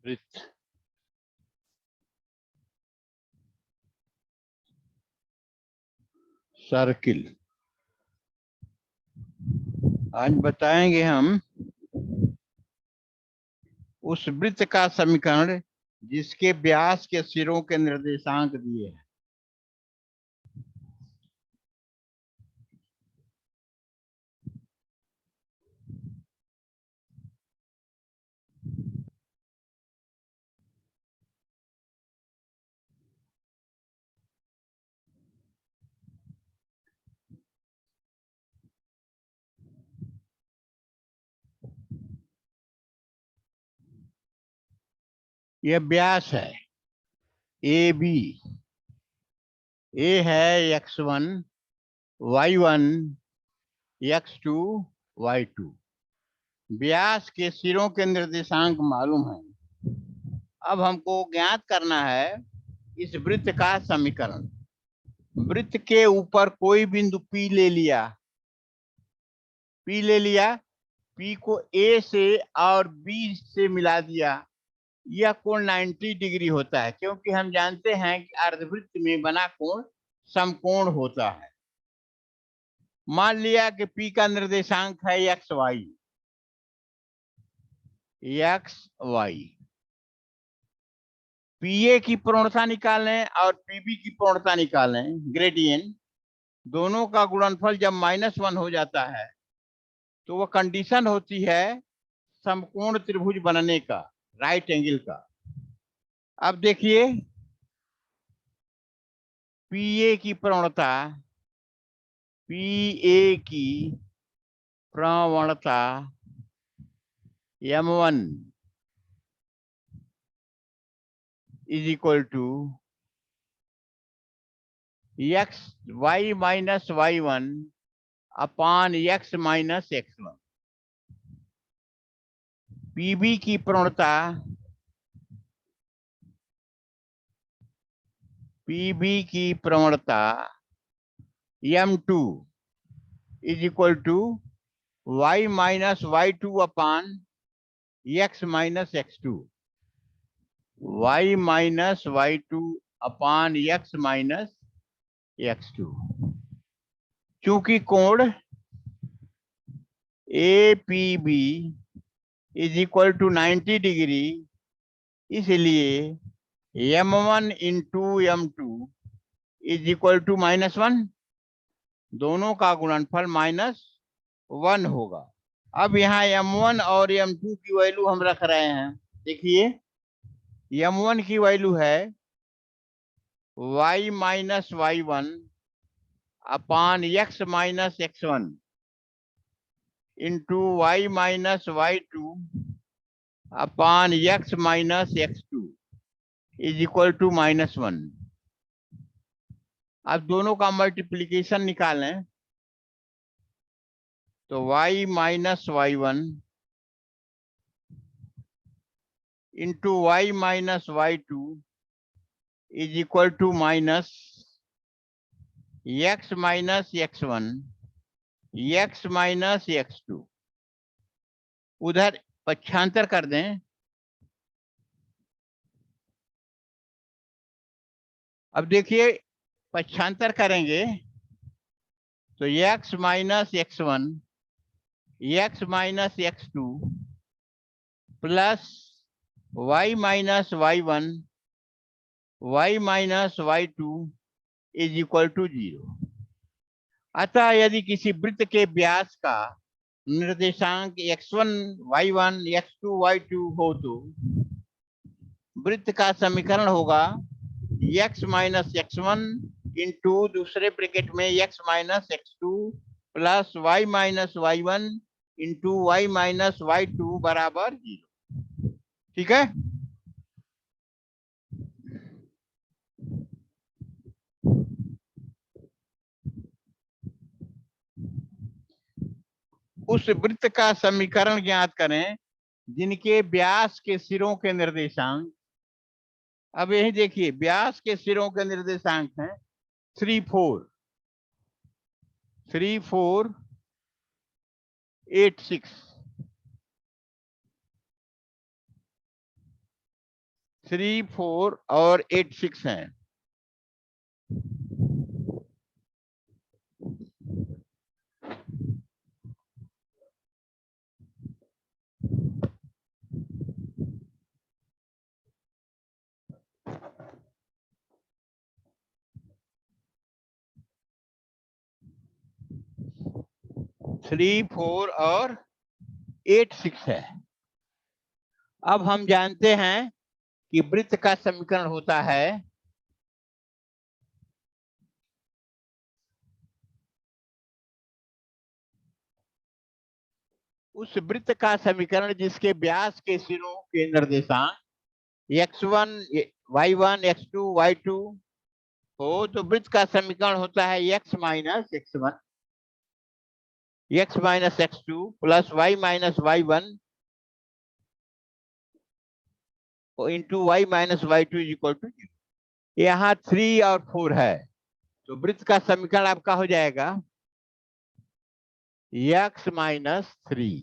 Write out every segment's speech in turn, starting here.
वृत्त। सर्किल। आज बताएंगे हम उस वृत्त का समीकरण जिसके व्यास के सिरों के निर्देशांक दिए हैं। यह व्यास है ए बी। ए है x1 y1 x2 y2। व्यास के सिरों के निर्देशांक मालूम है। अब हमको ज्ञात करना है इस वृत्त का समीकरण। वृत्त के ऊपर कोई बिंदु P ले लिया। P को A से और B से मिला दिया। यह कोण 90 डिग्री होता है, क्योंकि हम जानते हैं कि अर्धवृत्त में बना कोण समकोण होता है। मान लिया कि P का निर्देशांक है एक्स वाई। PA की पूर्णता निकालें और PB की पूर्णता निकालें, ग्रेडियंट। दोनों का गुणनफल जब -1 हो जाता है तो वह कंडीशन होती है समकोण त्रिभुज बनने का, राइट एंगल का। अब देखिए PA की प्रवणता M1 is equal to y minus y1 upon x minus x1। PB की प्रवणता M2 is equal to y minus y2 upon x minus x2। y minus y2 upon x minus x2। चूंकि कोण APB is equal to 90 degree, इसलिए M1 into M2 is equal to -1। दोनों का गुणनफल -1 होगा। अब यहाँ M1 और M2 की वैल्यू हम रख रहे हैं। देखिए M1 की वैल्यू है y minus y1 upon x minus x1 into y minus y2 upon x minus x2 is equal to -1। अब दोनों का मल्टीप्लीकेशन निकालें तो y minus y1 into y minus y2 is equal to minus x minus x1 x minus x2। उधर पक्षांतर कर दें। अब देखिए पक्षांतर करेंगे तो x minus x1 x minus x2 plus y minus y1 y minus y2 is equal to 0। अतः यदि किसी वृत्त के व्यास का निर्देशांक x1 y1 x2 y2 हो तो वृत्त का समीकरण होगा x माइनस x1 इंटू दूसरे ब्रैकेट में x minus x2 plus y minus y1 into y minus y2 बराबर 0। ठीक है। उस वृत्त का समीकरण ज्ञात करें जिनके व्यास के सिरों के निर्देशांक। अब यही देखिए व्यास के सिरों के निर्देशांक हैं 3 4 8 6। 3, 4 और 8, 6 हैं। थ्री, 4 और 8, 6 है। अब हम जानते हैं कि वृत्त का समीकरण होता है उस वृत्त का समीकरण जिसके व्यास के सिरों के निर्देशांक x1, y1, x2, y2 हो, तो वृत्त का समीकरण होता है x minus x1, x minus x2 plus y minus y1 into y minus y2 is equal to 0। यहाँ 3 और 4 है, तो वृत्त का समीकरण आपका हो जाएगा x minus 3,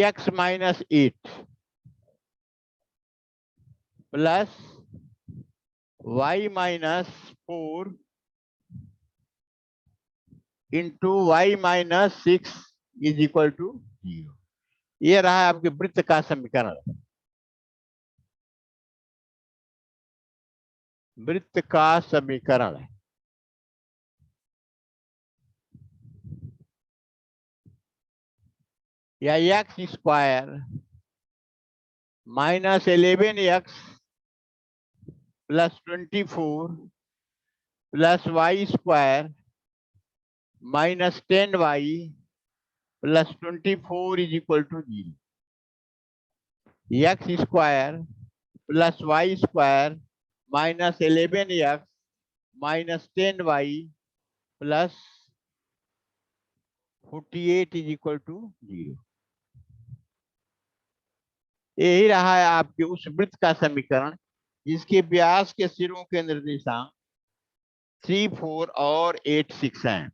x minus 8 plus y minus 4 into y minus 6 is equal to 0। ये रहा आपके वृत्त का समीकरण। वृत्त का समीकरण या x square minus 11x plus 24 plus y square minus 10y plus 24 is equal to 0। X square plus y square minus 11x minus 10y plus 48 is equal to 0। यही रहा है आपके उस वृत्त का समीकरण जिसके व्यास के सिरों के निर्देशांक 3, 4 और 8, 6 हैं।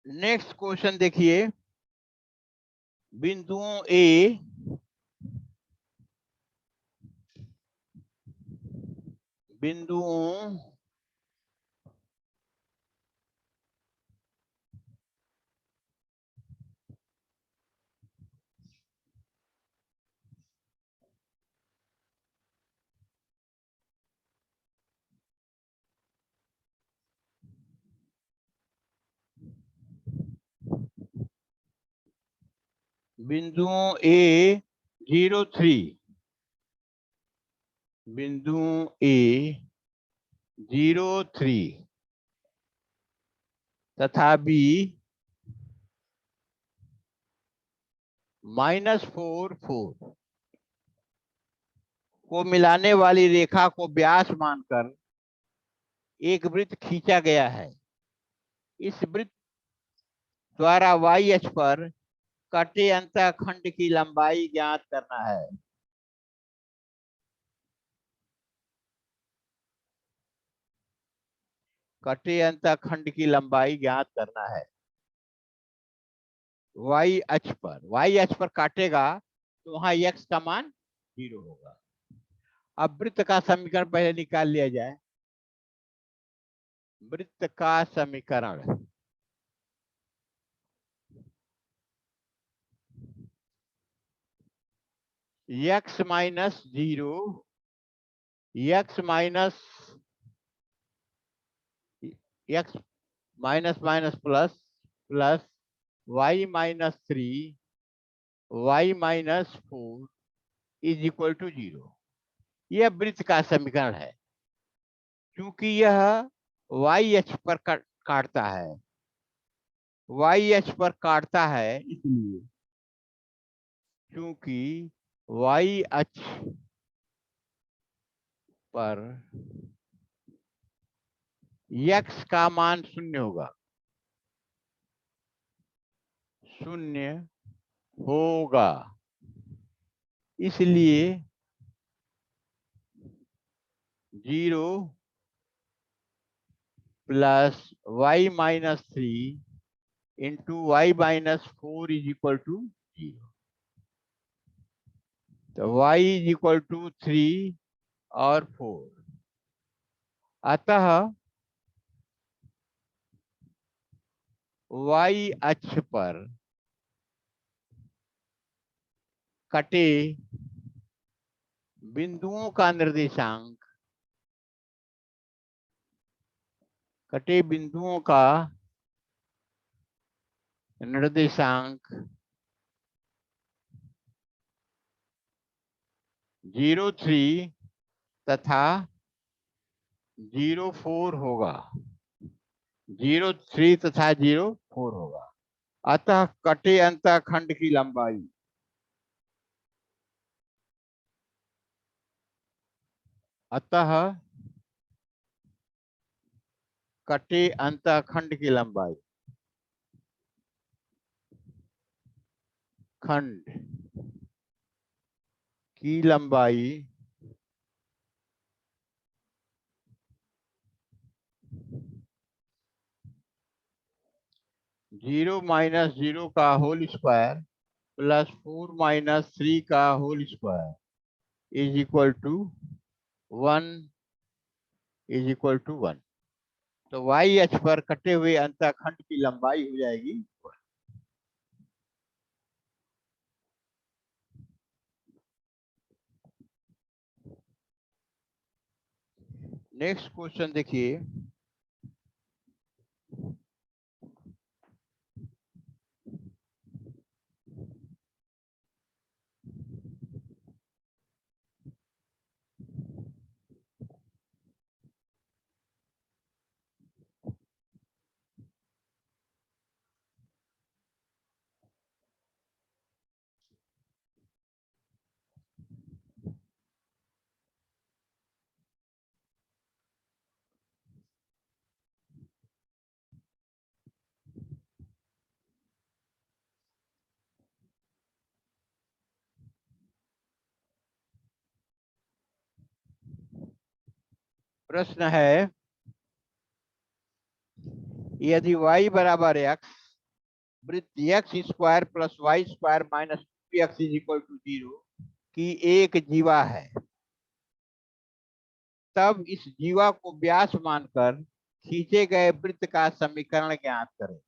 नेक्स्ट क्वेश्चन देखिए, बिंदुओं ए, बिंदुओं बिंदुओं ए 03, बिंदुओं ए 03 तथा बी -4, 4 को मिलाने वाली रेखा को व्यास मानकर एक वृत्त खींचा गया है। इस वृत्त द्वारा y अक्ष पर कटे अंतःखंड की लंबाई ज्ञात करना है। कटे अंतःखंड की लंबाई ज्ञात करना है y अक्ष पर। y अक्ष पर काटेगा तो वहां x का मान 0 होगा। अब वृत्त का समीकरण पहले निकाल लिया जाए। वृत्त का समीकरण x minus 0, x minus x minus minus plus plus y minus 3, y minus 4 is equal to 0। यह वृत्त का समीकरण है। क्योंकि यह y अक्ष पर काटता है, y अक्ष पर काटता है, इसलिए क्योंकि y अक्ष पर x का मान 0 होगा, 0 होगा, इसलिए 0 plus y minus 3 into y minus 4 is equal to 0। तो y इज इक्वल टू 3 और 4। अतः y अक्ष पर कटे बिंदुओं का निर्देशांक, कटे बिंदुओं का निर्देशांक 0, 3 तथा 0, 4 होगा। 0, 3 तथा 0, 4 होगा। अतः कटे अंतःखंड की लंबाई अतः कटे अंतःखंड की लंबाई खंड की लंबाई 0, - 0 का होल स्क्वायर प्लस 4 - 3 का whole square is equal to 1 is equal to 1। तो y अक्ष पर कटे हुए अंतःखंड की लंबाई हो जाएगी 1। नेक्स्ट क्वेश्चन देखिए। प्रश्न है, यदि y बराबर x, वृत्त x square plus y square minus 2x is equal to 0 की एक जीवा है, तब इस जीवा को व्यास मानकर खींचे गए वृत्त का समीकरण ज्ञात करें।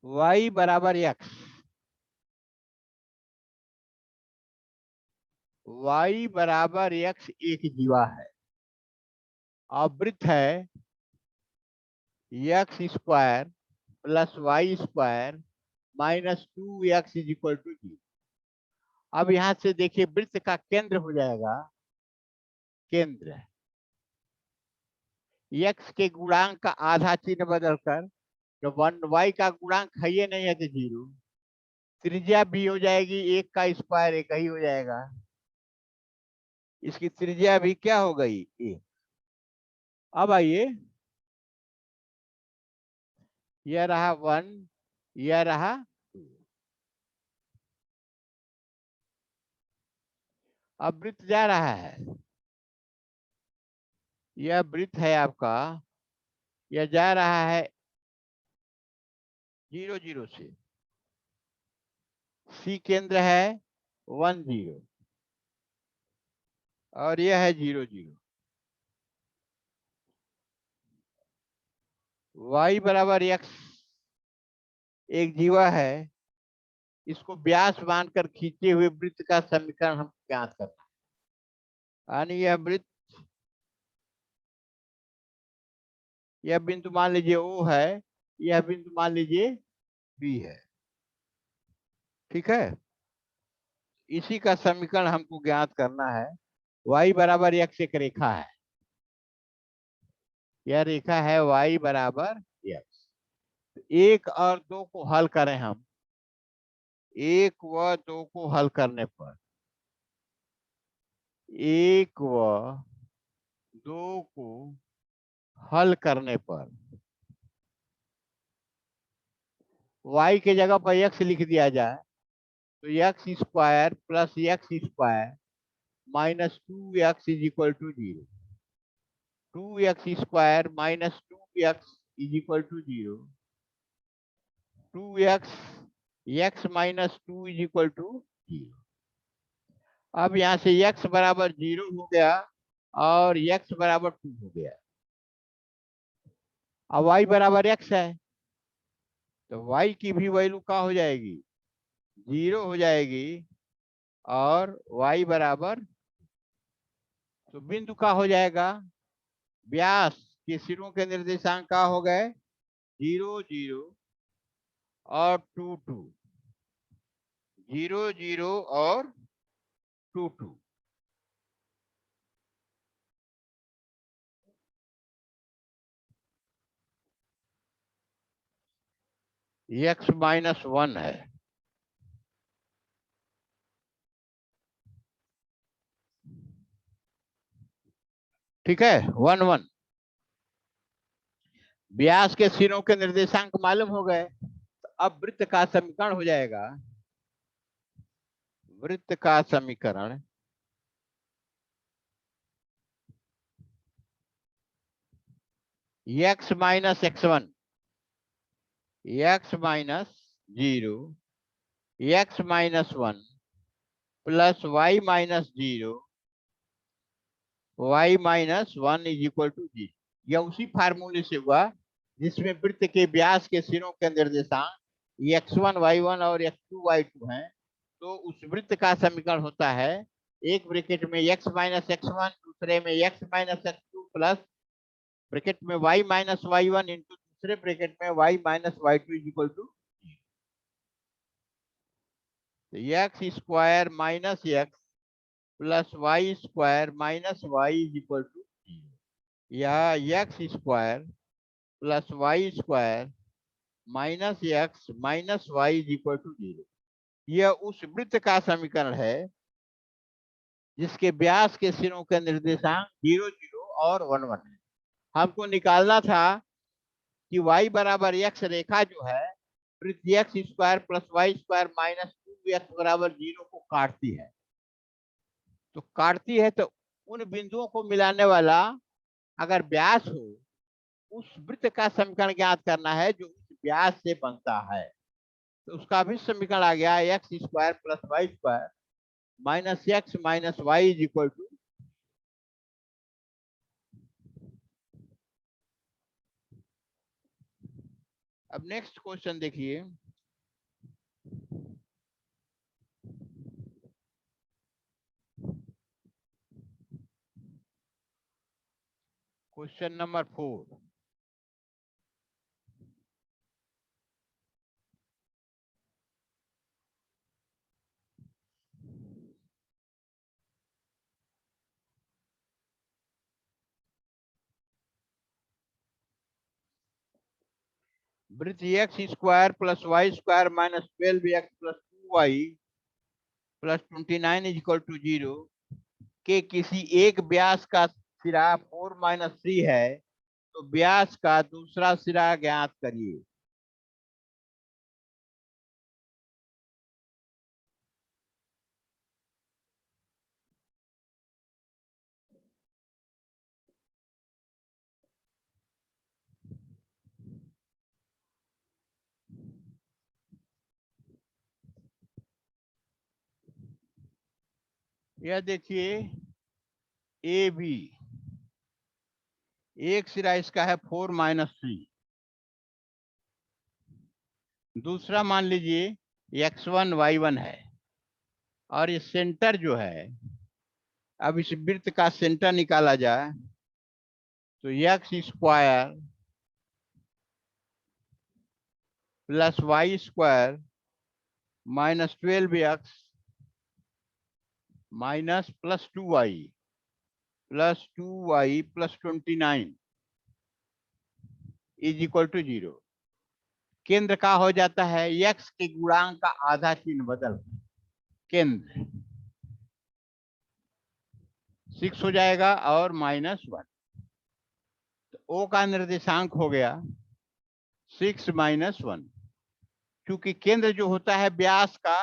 y बराबर x, y बराबर x एक जीवा है और वृत्त है x square plus y square minus 2x is equal to 0। अब यहां से देखिए वृत्त का केंद्र हो जाएगा, केंद्र x के गुणांक का आधा चिन्ह बदलकर, तो 1y का गुणांक है ये नहीं है तो 0। त्रिज्या भी हो जाएगी, एक का स्क्वायर एक ही हो जाएगा, इसकी त्रिज्या भी क्या हो गई, एक। अब आइए, यह रहा 1, यह रहा 2। अब वृत्त जा रहा है, यह वृत्त है आपका, यह जा रहा है 0, 0 से। सी केंद्र है 1, 0 और यह है 0, 0। y बराबर x एक जीवा है, इसको व्यास मानकर खींचे हुए वृत्त का समीकरण हम ज्ञात करना है। यानी यह वृत्त, यह बिंदु मान लीजिए O है, यह बिंदु मान लीजिए B है, ठीक है। इसी का समीकरण हमको ज्ञात करना है। y बराबर x एक रेखा है, यह रेखा है y बराबर x। एक और दो को हल करें हम, एक व दो को हल करने पर, एक व दो को हल करने पर y के जगह पर x लिख दिया जाए तो x square plus x square minus 2x is equal to 0, 2x square minus 2x is equal to 0, 2x x minus 2 is equal to 0। अब यहां से x बराबर 0 हो गया और x बराबर 2 हो गया। अब y बराबर x है तो y की भी वैल्यू क्या हो जाएगी, 0 हो जाएगी और y बराबर, तो बिंदु का हो जाएगा, व्यास के सिरों के निर्देशांक का हो गए 0 0 और 2 2, 0 0 और 2 2। x माइनस 1 है, ठीक है, 1 1। व्यास के सिरों के निर्देशांक मालूम हो गए, तो अब वृत्त का समीकरण हो जाएगा, वृत्त का समीकरण x minus x1, x minus 0, x minus 1 plus y minus 0, y minus 1 is equal to 0। यह उसी फार्मूले से हुआ जिसमें वृत्त के व्यास के सिरों के निर्देशांक x1 y1 और x2 y2 हैं। तो उस वृत्त का समीकरण होता है, एक ब्रैकेट में x माइनस x1, दूसरे में x minus x2 plus bracket में y माइनस y1 इंटू दूसरे ब्रैकेट में y minus y2 is equal to x square minus x plus y square minus y is equal to 0, या x square plus y square minus x minus y is equal to 0। यह उस वृत्त का समीकरण है जिसके व्यास के सिरों के निर्देशांक 0 0 और 1 1 है। हमको निकालना था कि y बराबर x रेखा जो है वृत्त x square plus y square minus 2x बराबर 0 को काटती है। तो काटती है तो उन बिंदुओं को मिलाने वाला अगर व्यास हो, उस वृत्त का समीकरण ज्ञात करना है जो उस व्यास से बनता है। तो उसका भी समीकरण आ गया x square plus y square minus x minus y is equal to. अब नेक्स्ट क्वेश्चन देखिए, क्वेश्चन नंबर 4। वृत्त x square plus y square minus 12x plus 2y plus 29 is equal to 0 के किसी एक व्यास का सिरा 4 माइनस 3 है, तो व्यास का दूसरा सिरा ज्ञात करिए। यह देखिए ए बी, एक सिरा इसका है 4 माइनस 3, दूसरा मान लीजिए x1 y1 है, और ये सेंटर जो है, अब इस वृत्त का सेंटर निकाला जाए तो x square plus y square minus 12x minus plus 2y plus 29 is equal to 0। केंद्र का हो जाता है x के गुणांक का आधा चिन्ह बदल, केंद्र 6 हो जाएगा और -1, तो O का निर्देशांक हो गया 6 - 1। क्योंकि केंद्र जो होता है व्यास का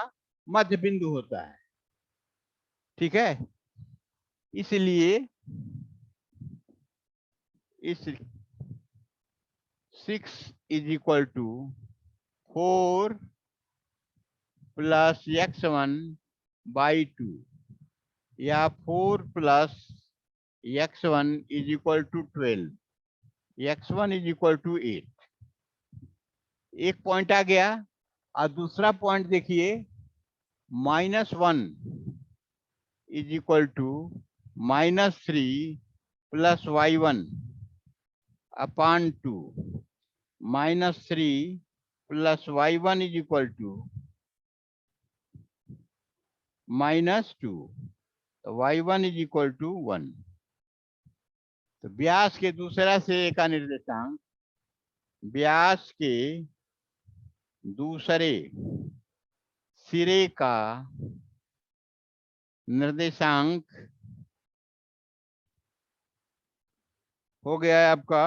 मध्य बिंदु होता है, ठीक है। इसलिए इस 6 is equal to 4 plus x1/2 या 4 plus x1 is equal to 12, x1 is equal to 8। एक पॉइंट आ गया। और दूसरा पॉइंट देखिए, -1 is equal to -3 plus y1 upon 2, -3 plus y1 is equal to -2, तो y1 इज इक्वल टू 1। तो व्यास के दूसरा सिरे का निर्देशांक, व्यास के दूसरे सिरे का निर्देशांक हो गया है आपका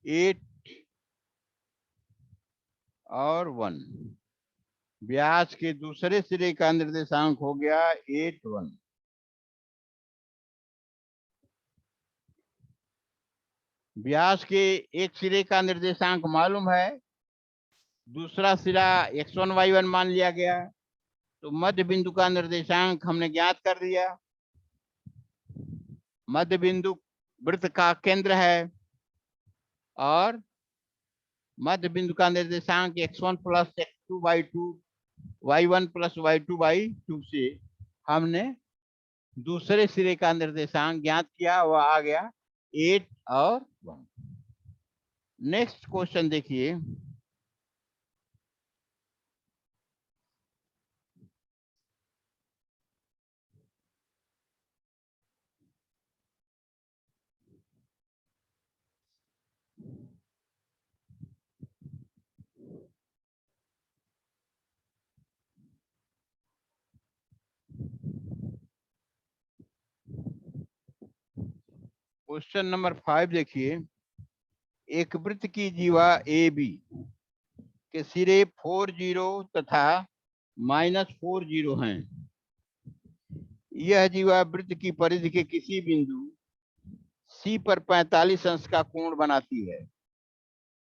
8 और 1। व्यास के दूसरे सिरे का निर्देशांक हो गया 8, 1। व्यास के एक सिरे का निर्देशांक मालूम है, दूसरा सिरा x1 y1 मान लिया गया, तो मध्य बिंदु का निर्देशांक हमने ज्ञात कर दिया। मध्य बिंदु वृत्त का केंद्र है और मध्य बिंदु का निर्देशांक x1 plus x2/2 y1 plus y2/2 से हमने दूसरे सिरे का निर्देशांक ज्ञात किया, वह आ गया 8 और 1। नेक्स्ट क्वेश्चन देखिए, क्वेश्चन नंबर 5 देखिए। एक वृत्त की जीवा ए बी के सिरे 40 तथा -40 हैं। यह जीवा वृत्त की परिधि के किसी बिंदु सी पर 45 अंश का कोण बनाती है।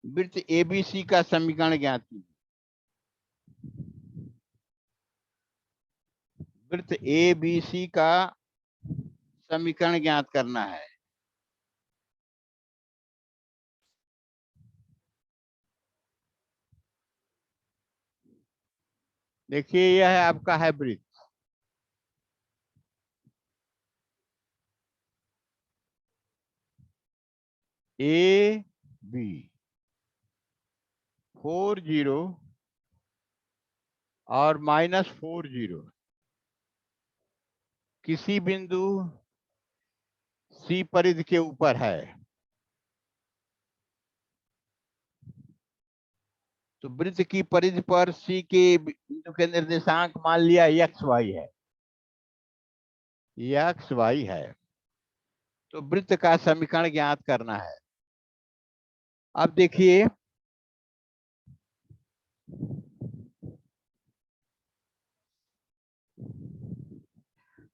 वृत्त एबीसी का समीकरण ज्ञात कीजिए। वृत्त एबीसी का समीकरण ज्ञात करना है। देखिए, यह है आपका है वृत्त ए बी, 40 और -40 किसी बिंदु सी परिधि के ऊपर है। तो वृत्त की परिधि पर सी के बिंदु के निर्देशांक मान लिया एक्स वाई है, एक्स वाई है। तो वृत्त का समीकरण ज्ञात करना है। अब देखिए,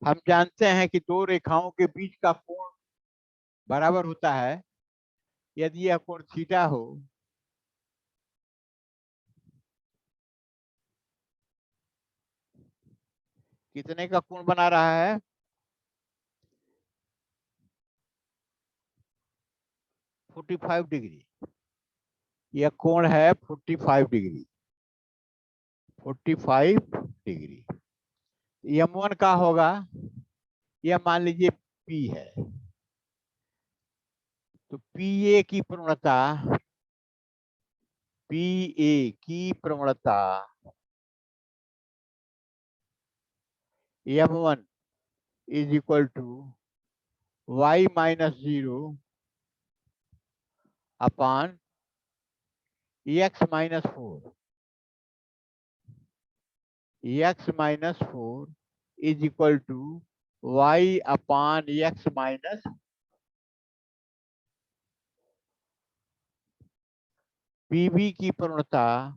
हम जानते हैं कि दो रेखाओं के बीच का कोण बराबर होता है। यदि यह कोण थीटा हो, कितने का कोण बना रहा है? 45 डिग्री। यह कोण है 45 डिग्री, 45 डिग्री। M1 का होगा, यह मान लीजिए P है। तो PA की प्रवणता, PA की प्रवणता M1 is equal to y-0 upon x-4। x-4 is equal to y upon x-, PB की प्रवणता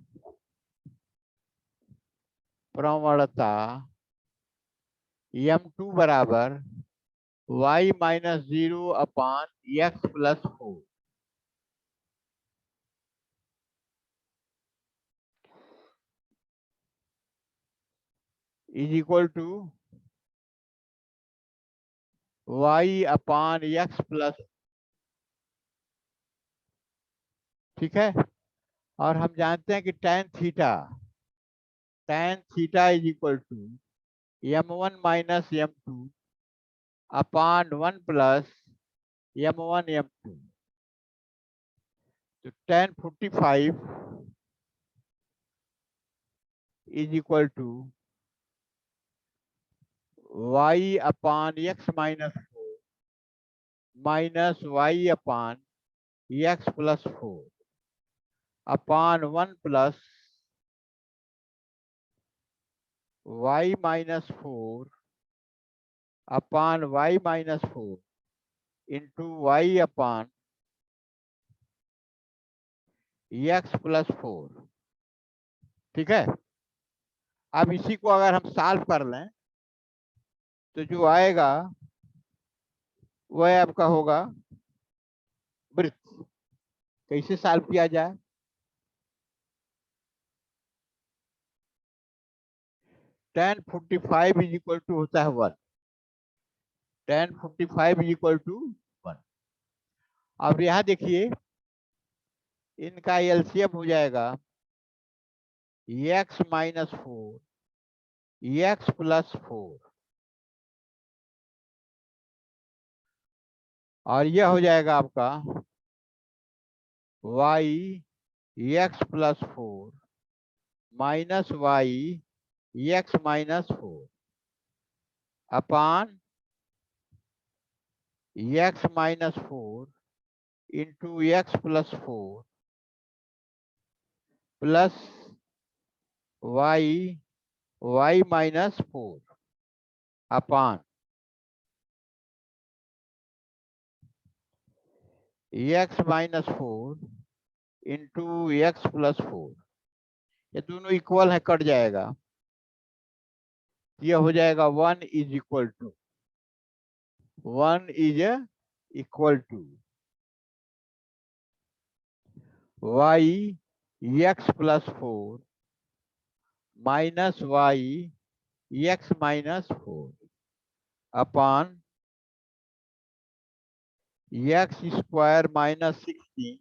M2 बराबर y minus 0 upon x plus 4 is equal to y upon x plus, ठीक है। और हम जानते हैं कि tan theta is equal to m1 minus m2 upon 1 plus m1 m2। तो tan 45 is equal to y upon x minus 4 minus y upon x plus 4 upon 1 plus y minus 4 upon y minus 4 into y upon x plus 4, ठीक है। अब इसी को अगर हम solve कर लें तो जो आएगा वह आपका होगा वृत्त। कैसे सॉल्व किया जाए? tan 45 इज इक्वल टू होता है 1। tan 45 is equal to 1। अब यहां देखिए इनका एलसीएम हो जाएगा x माइनस 4 x प्लस 4 और यह हो जाएगा आपका y x plus 4 minus y x minus 4 upon x minus 4 into x plus 4 plus y minus 4 upon x minus 4 into x plus 4। ये दोनों इक्वल है, कट जाएगा। ये हो जाएगा 1 is equal to y x plus 4 minus y x minus 4 upon x square minus 16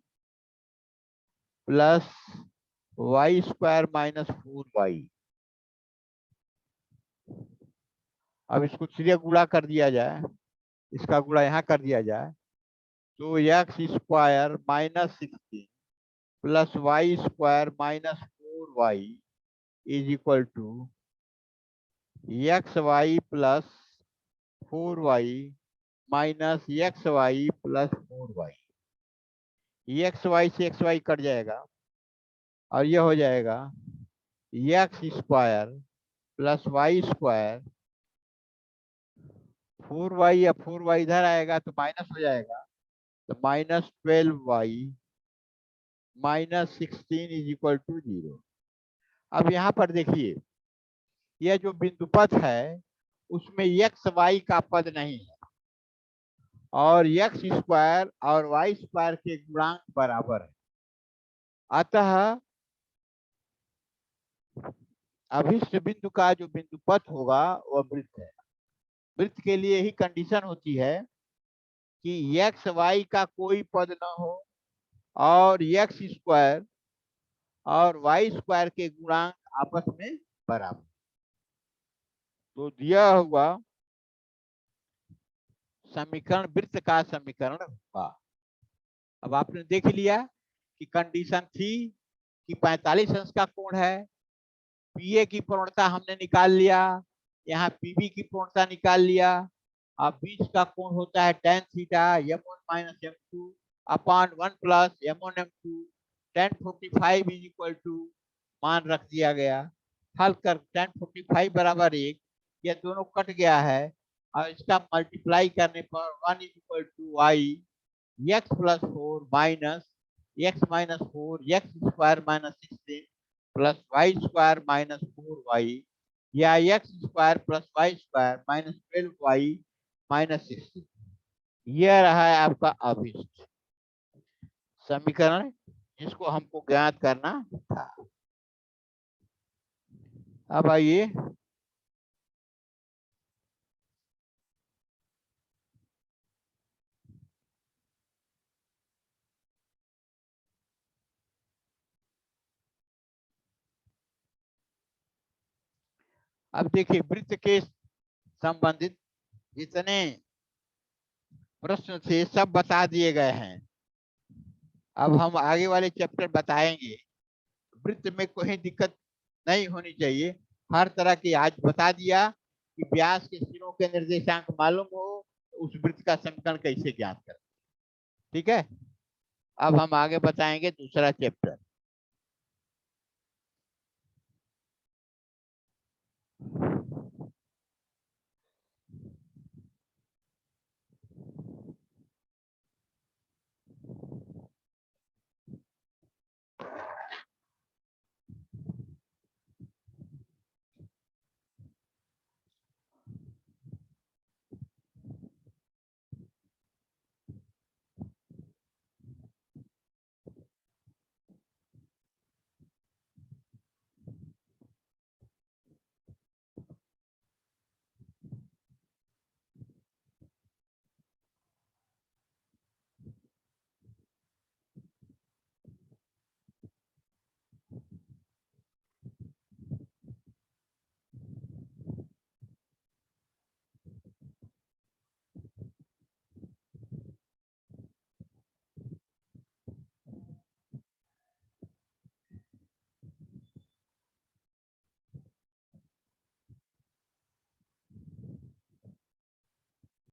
plus y square minus 4y। अब इसको सीधे गुणा कर दिया जाए, इसका गुणा यहाँ कर दिया जाए तो x square minus 16 plus y square minus 4y is equal to xy plus 4y minus xy plus 4y। xy से xy कट जाएगा और यह हो जाएगा x square plus y square 4y या 4y इधर आएगा तो माइनस हो जाएगा, तो minus 12y minus 16 is equal to 0। अब यहाँ पर देखिए यह जो बिंदु पथ है उसमें x y का पद नहीं है और x स्क्वायर और y स्क्वायर के गुणांक बराबर है। अतः अभिष्ट बिंदु का जो बिंदु पथ होगा वह वृत्त है। वृत्त के लिए ही कंडीशन होती है कि x y का कोई पद न हो और x स्क्वायर और y स्क्वायर के गुणांक आपस में बराबर। तो दिया हुआ समीकरण वृत्त का समीकरण होगा। अब आपने देख लिया कि कंडीशन थी कि 45 अंश का कोण है, पीए की पूर्णता हमने निकाल लिया, यहाँ पीबी की पूर्णता निकाल लिया। अब बीच का कोण होता है tan theta m1 minus m2 upon 1 plus m1 m2। tan 45 is equal to मान रख दिया गया, हल कर tan 45 बराबर 1, यह दोनों कट गया है और इसका मल्टीप्लाई करने पर 1 is equal to y x plus 4 minus x minus 4 x square minus 16 plus y square minus 4y या x square plus y square minus 12y -60। यह रहा है आपका अभिष्ट समीकरण जिसको हमको ज्ञात करना था। अब आइए अब देखिए वृत्त के संबंधित जितने प्रश्न थे सब बता दिए गए हैं। अब हम आगे वाले चैप्टर बताएंगे। वृत्त में कोई दिक्कत नहीं होनी चाहिए। हर तरह की आज बता दिया कि व्यास के सिरों के निर्देशांक मालूम हो तो उस वृत्त का समीकरण कैसे ज्ञात करें। ठीक है, अब हम आगे बताएंगे दूसरा चैप्टर।